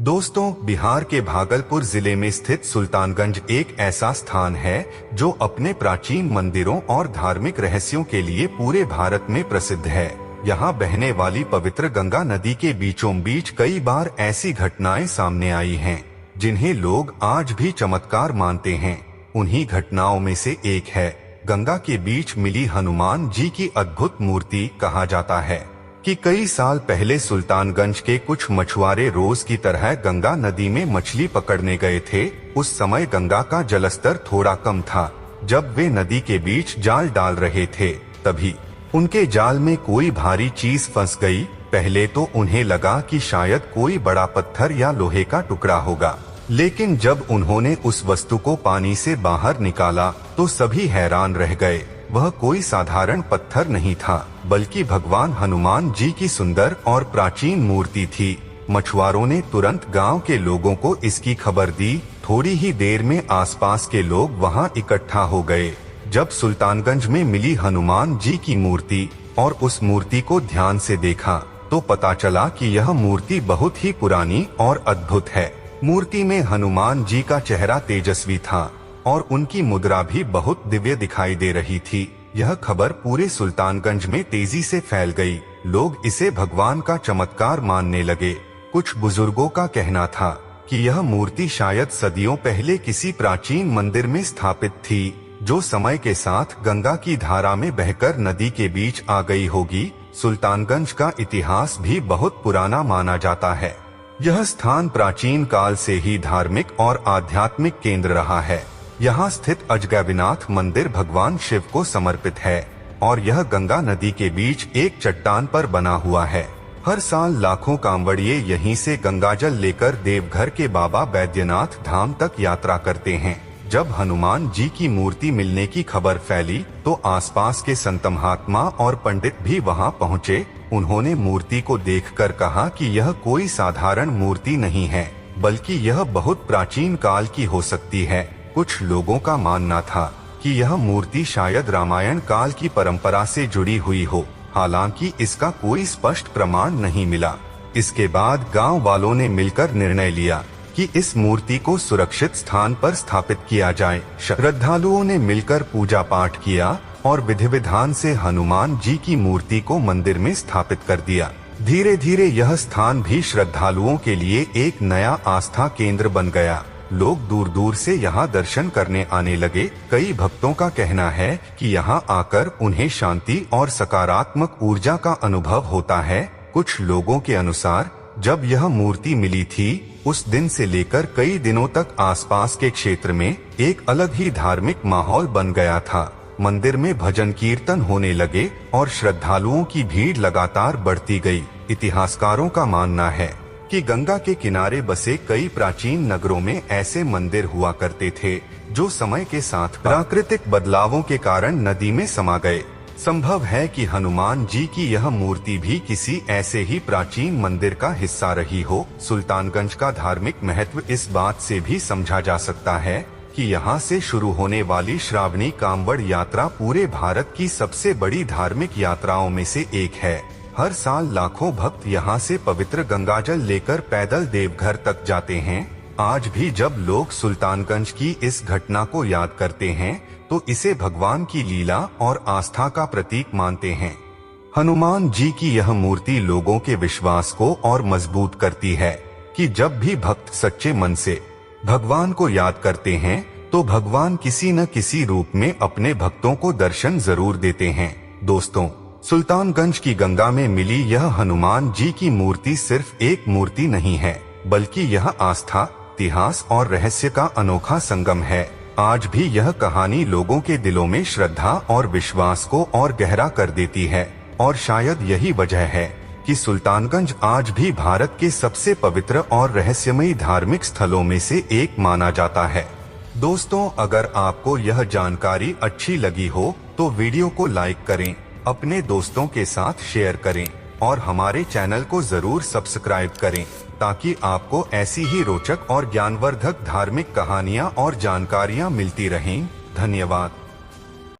दोस्तों, बिहार के भागलपुर जिले में स्थित सुल्तानगंज एक ऐसा स्थान है जो अपने प्राचीन मंदिरों और धार्मिक रहस्यों के लिए पूरे भारत में प्रसिद्ध है। यहाँ बहने वाली पवित्र गंगा नदी के बीचों बीच कई बार ऐसी घटनाएं सामने आई हैं, जिन्हें लोग आज भी चमत्कार मानते हैं। उन्हीं घटनाओं में से एक है गंगा के बीच मिली हनुमान जी की अद्भुत मूर्ति। कहा जाता है कि कई साल पहले सुल्तानगंज के कुछ मछुआरे रोज की तरह गंगा नदी में मछली पकड़ने गए थे। उस समय गंगा का जलस्तर थोड़ा कम था। जब वे नदी के बीच जाल डाल रहे थे, तभी उनके जाल में कोई भारी चीज फंस गई। पहले तो उन्हें लगा कि शायद कोई बड़ा पत्थर या लोहे का टुकड़ा होगा, लेकिन जब उन्होंने उस वस्तु को पानी से बाहर निकाला तो सभी हैरान रह गए। वह कोई साधारण पत्थर नहीं था, बल्कि भगवान हनुमान जी की सुंदर और प्राचीन मूर्ति थी। मछुआरों ने तुरंत गांव के लोगों को इसकी खबर दी। थोड़ी ही देर में आसपास के लोग वहां इकट्ठा हो गए। जब सुल्तानगंज में मिली हनुमान जी की मूर्ति और उस मूर्ति को ध्यान से देखा, तो पता चला कि यह मूर्ति बहुत ही पुरानी और अद्भुत है। मूर्ति में हनुमान जी का चेहरा तेजस्वी था और उनकी मुद्रा भी बहुत दिव्य दिखाई दे रही थी। यह खबर पूरे सुल्तानगंज में तेजी से फैल गई। लोग इसे भगवान का चमत्कार मानने लगे। कुछ बुजुर्गों का कहना था कि यह मूर्ति शायद सदियों पहले किसी प्राचीन मंदिर में स्थापित थी, जो समय के साथ गंगा की धारा में बहकर नदी के बीच आ गई होगी। सुल्तानगंज का इतिहास भी बहुत पुराना माना जाता है। यह स्थान प्राचीन काल से ही धार्मिक और आध्यात्मिक केंद्र रहा है। यहाँ स्थित अजगैबीनाथ मंदिर भगवान शिव को समर्पित है और यह गंगा नदी के बीच एक चट्टान पर बना हुआ है। हर साल लाखों कांवड़िए यहीं से गंगाजल लेकर देवघर के बाबा बैद्यनाथ धाम तक यात्रा करते हैं। जब हनुमान जी की मूर्ति मिलने की खबर फैली, तो आसपास के संत महात्मा और पंडित भी वहां पहुंचे। उन्होंने मूर्ति को देखकर कहा कि यह कोई साधारण मूर्ति नहीं है, बल्कि यह बहुत प्राचीन काल की हो सकती है। कुछ लोगों का मानना था कि यह मूर्ति शायद रामायण काल की परंपरा से जुड़ी हुई हो, हालांकि इसका कोई स्पष्ट प्रमाण नहीं मिला। इसके बाद गांव वालों ने मिलकर निर्णय लिया कि इस मूर्ति को सुरक्षित स्थान पर स्थापित किया जाए। श्रद्धालुओं ने मिलकर पूजा पाठ किया और विधि विधान से हनुमान जी की मूर्ति को मंदिर में स्थापित कर दिया। धीरे धीरे यह स्थान भी श्रद्धालुओं के लिए एक नया आस्था केंद्र बन गया। लोग दूर दूर से यहाँ दर्शन करने आने लगे। कई भक्तों का कहना है कि यहाँ आकर उन्हें शांति और सकारात्मक ऊर्जा का अनुभव होता है। कुछ लोगों के अनुसार जब यह मूर्ति मिली थी, उस दिन से लेकर कई दिनों तक आसपास के क्षेत्र में एक अलग ही धार्मिक माहौल बन गया था। मंदिर में भजन कीर्तन होने लगे और श्रद्धालुओं की भीड़ लगातार बढ़ती गई। इतिहासकारों का मानना है कि गंगा के किनारे बसे कई प्राचीन नगरों में ऐसे मंदिर हुआ करते थे, जो समय के साथ प्राकृतिक बदलावों के कारण नदी में समा गए। संभव है कि हनुमान जी की यह मूर्ति भी किसी ऐसे ही प्राचीन मंदिर का हिस्सा रही हो। सुल्तानगंज का धार्मिक महत्व इस बात से भी समझा जा सकता है कि यहाँ से शुरू होने वाली श्रावणी कांवड़ यात्रा पूरे भारत की सबसे बड़ी धार्मिक यात्राओं में से एक है। हर साल लाखों भक्त यहाँ से पवित्र गंगाजल लेकर पैदल देवघर तक जाते हैं। आज भी जब लोग सुल्तानगंज की इस घटना को याद करते हैं, तो इसे भगवान की लीला और आस्था का प्रतीक मानते हैं। हनुमान जी की यह मूर्ति लोगों के विश्वास को और मजबूत करती है कि जब भी भक्त सच्चे मन से भगवान को याद करते हैं, तो भगवान किसी न किसी रूप में अपने भक्तों को दर्शन जरूर देते हैं। दोस्तों, सुल्तानगंज की गंगा में मिली यह हनुमान जी की मूर्ति सिर्फ एक मूर्ति नहीं है, बल्कि यह आस्था, इतिहास और रहस्य का अनोखा संगम है। आज भी यह कहानी लोगों के दिलों में श्रद्धा और विश्वास को और गहरा कर देती है, और शायद यही वजह है कि सुल्तानगंज आज भी भारत के सबसे पवित्र और रहस्यमयी धार्मिक स्थलों में से एक माना जाता है। दोस्तों, अगर आपको यह जानकारी अच्छी लगी हो तो वीडियो को लाइक करें, अपने दोस्तों के साथ शेयर करें और हमारे चैनल को जरूर सब्सक्राइब करें, ताकि आपको ऐसी ही रोचक और ज्ञानवर्धक धार्मिक कहानियाँ और जानकारियाँ मिलती रहें। धन्यवाद।